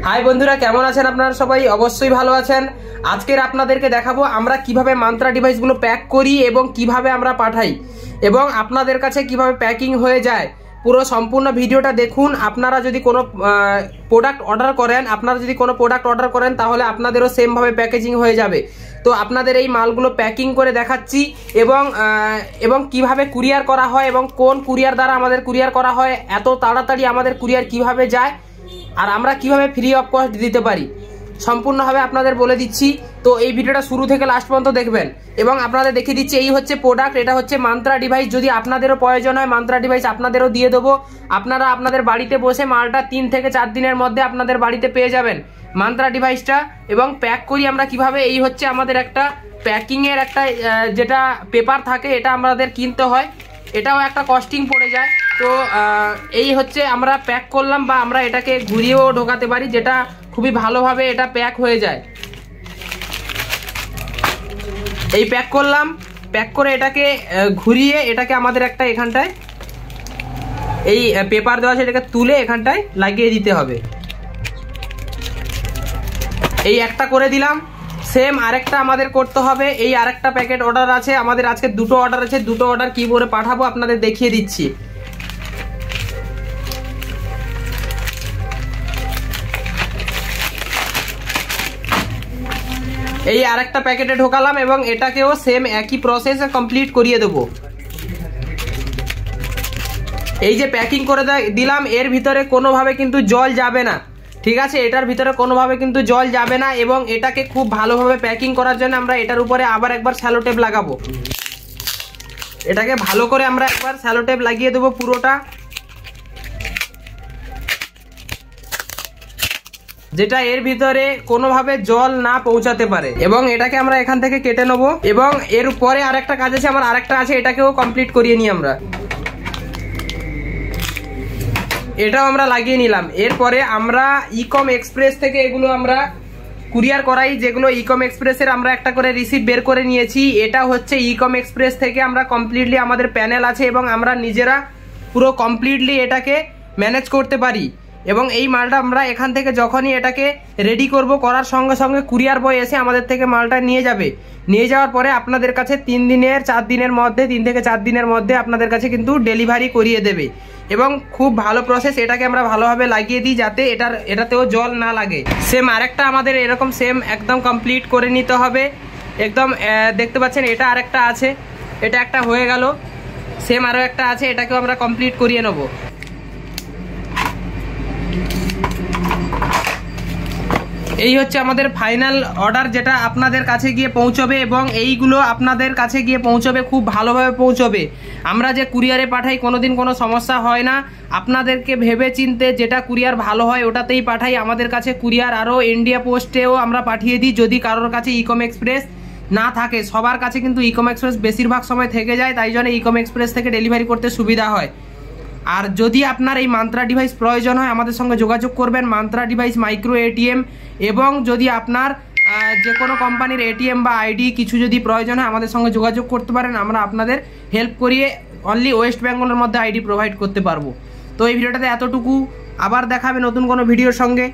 High বন্ধুরা, কেমন আছেন আপনারা? সবাই অবশ্যই ভালো আছেন। আজকের আপনাদেরকে দেখাবো আমরা কিভাবে মান্ত্রা ডিভাইসগুলো প্যাক করি এবং কিভাবে আমরা পাঠাই এবং আপনাদের কাছে কিভাবে প্যাকিং হয়ে যায়। পুরো সম্পূর্ণ ভিডিওটা দেখুন। আপনারা যদি কোনো প্রোডাক্ট অর্ডার করেন তাহলে আপনাদেরও সেমভাবে প্যাকেজিং হয়ে যাবে। তো আপনাদের এই মালগুলো প্যাকিং করে দেখাচ্ছি এবং কিভাবে কুরিয়ার করা হয় এবং কোন কুরিয়ার দ্বারা আমাদের কুরিয়ার করা হয়, এত তাড়াতাড়ি আমাদের কুরিয়ার কিভাবে যায় আর আমরা কিভাবে ফ্রি অফ কস্ট দিতে পারি, সম্পূর্ণভাবে আপনাদের বলে দিচ্ছি। তো এই ভিডিওটা শুরু থেকে লাস্ট পর্যন্ত দেখবেন এবং আপনাদের দেখিয়ে দিচ্ছি এই হচ্ছে প্রোডাক্ট, এটা হচ্ছে মান্ত্রা ডিভাইস। যদি আপনাদেরও প্রয়োজন হয় মান্ত্রা ডিভাইস আপনাদেরও দিয়ে দেবো। আপনারা আপনাদের বাড়িতে বসে মালটা 3 থেকে 4 দিনের মধ্যে আপনাদের বাড়িতে পেয়ে যাবেন মান্ত্রা ডিভাইসটা। এবং প্যাক করি আমরা কিভাবে, এই হচ্ছে আমাদের একটা প্যাকিংয়ের একটা যেটা পেপার থাকে, এটা আমাদের কিনতে হয়, এটাও একটা কস্টিং পড়ে যায়। তো এই হচ্ছে আমরা প্যাক করলাম বা আমরা এটাকে ঘুরিয়েও ঢোকাতে পারি, যেটা খুবই ভালোভাবে এটা প্যাক হয়ে যায়। এই প্যাক করলাম, প্যাক করে এটাকে ঘুরিয়ে এটাকে আমাদের একটা এখানটায় এই পেপার দেওয়া আছে, এটাকে তুলে এখানটায় লাগিয়ে দিতে হবে। এই একটা করে দিলাম। সেম আরেকটা আমাদের করতে হবে। এই আরেকটা প্যাকেট অর্ডার আছে আমাদের, আজকে দুটো অর্ডার আছে। দুটো অর্ডার কি করে পাঠাবো আপনাদের দেখিয়ে দিচ্ছি। এই আরেকটা প্যাকেটে ঢোকালাম এবং এটাকেও সেম একই প্রসেসে কমপ্লিট করিয়ে দেবো। এই যে প্যাকিং করে দিলাম, এর ভিতরে কোনোভাবে কিন্তু জল যাবে না, ঠিক আছে? এটার ভিতরে কোনোভাবে কিন্তু জল যাবে না এবং এটাকে খুব ভালোভাবে প্যাকিং করার জন্য আমরা এটার উপরে আবার একবার স্যালো টেপ লাগাবো। এটাকে ভালো করে আমরা একবার স্যালো টেপ লাগিয়ে দেবো পুরোটা, যেটা এর ভিতরে কোনোভাবে জল না পৌঁছাতে পারে। এবং এটাকে আমরা এখান থেকে কেটে নেবো এবং এর পরে আরেকটা কাজ আছে, আমার আরেকটা আছে, এটাকেও কমপ্লিট করিয়ে নিই আমরা। এটাও আমরা লাগিয়ে নিলাম। এরপরে আমরা ইকম এক্সপ্রেস থেকে এগুলো আমরা কুরিয়ার করাই, যেগুলো ইকম এক্সপ্রেসের আমরা একটা করে রিসিপ্ট বের করে নিয়েছি। এটা হচ্ছে ইকম এক্সপ্রেস থেকে আমরা কমপ্লিটলি, আমাদের প্যানেল আছে এবং আমরা নিজেরা পুরো কমপ্লিটলি এটাকে ম্যানেজ করতে পারি। এবং এই মালটা আমরা এখান থেকে যখনই এটাকে রেডি করব, করার সঙ্গে সঙ্গে কুরিয়ার বয় এসে আমাদের থেকে মালটা নিয়ে যাবে। নিয়ে যাওয়ার পরে আপনাদের কাছে 3 থেকে 4 দিনের মধ্যে আপনাদের কাছে কিন্তু ডেলিভারি করিয়ে দেবে। এবং খুব ভালো প্রসেস, এটাকে আমরা ভালোভাবে লাগিয়ে দিই যাতে এটাতেও জল না লাগে। সেম আরেকটা আমাদের এরকম সেম একদম কমপ্লিট করে নিতে হবে। একদম দেখতে পাচ্ছেন এটা আরেকটা আছে, এটা একটা হয়ে গেল। সেম আরও একটা আছে, এটাকেও আমরা কমপ্লিট করিয়ে নেব। এই হচ্ছে আমাদের ফাইনাল অর্ডার, যেটা আপনাদের কাছে গিয়ে পৌঁছবে এবং এইগুলো আপনাদের কাছে গিয়ে পৌঁছবে, খুব ভালোভাবে পৌঁছবে। আমরা যে কুরিয়ারে পাঠাই কোনোদিন কোনো সমস্যা হয় না। আপনাদেরকে ভেবে চিনতে যেটা কুরিয়ার ভালো হয় ওটাতেই পাঠাই। আমাদের কাছে কুরিয়ার আরও ইন্ডিয়া পোস্টেও আমরা পাঠিয়ে দিই, যদি কারোর কাছে ইকম এক্সপ্রেস না থাকে। সবার কাছে কিন্তু ইকম এক্সপ্রেস বেশিরভাগ সময় থেকে যায়, তাই জন্য ইকম এক্সপ্রেস থেকে ডেলিভারি করতে সুবিধা হয়। আর যদি আপনার এই মান্ত্রা ডিভাইস প্রয়োজন হয় আমাদের সঙ্গে যোগাযোগ করবেন। মান্ত্রা ডিভাইস মাইক্রো এটিএম, এবং যদি আপনার যে কোনো কোম্পানির এটিএম বা আইডি কিছু যদি প্রয়োজন হয় আমাদের সঙ্গে যোগাযোগ করতে পারেন। আমরা আপনাদের হেল্প করিয়ে অনলি ওয়েস্ট বেঙ্গলের মধ্যে আইডি প্রোভাইড করতে পারবো। তো এই ভিডিওটাতে এতটুকু, আবার দেখাবে নতুন কোনো ভিডিওর সঙ্গে।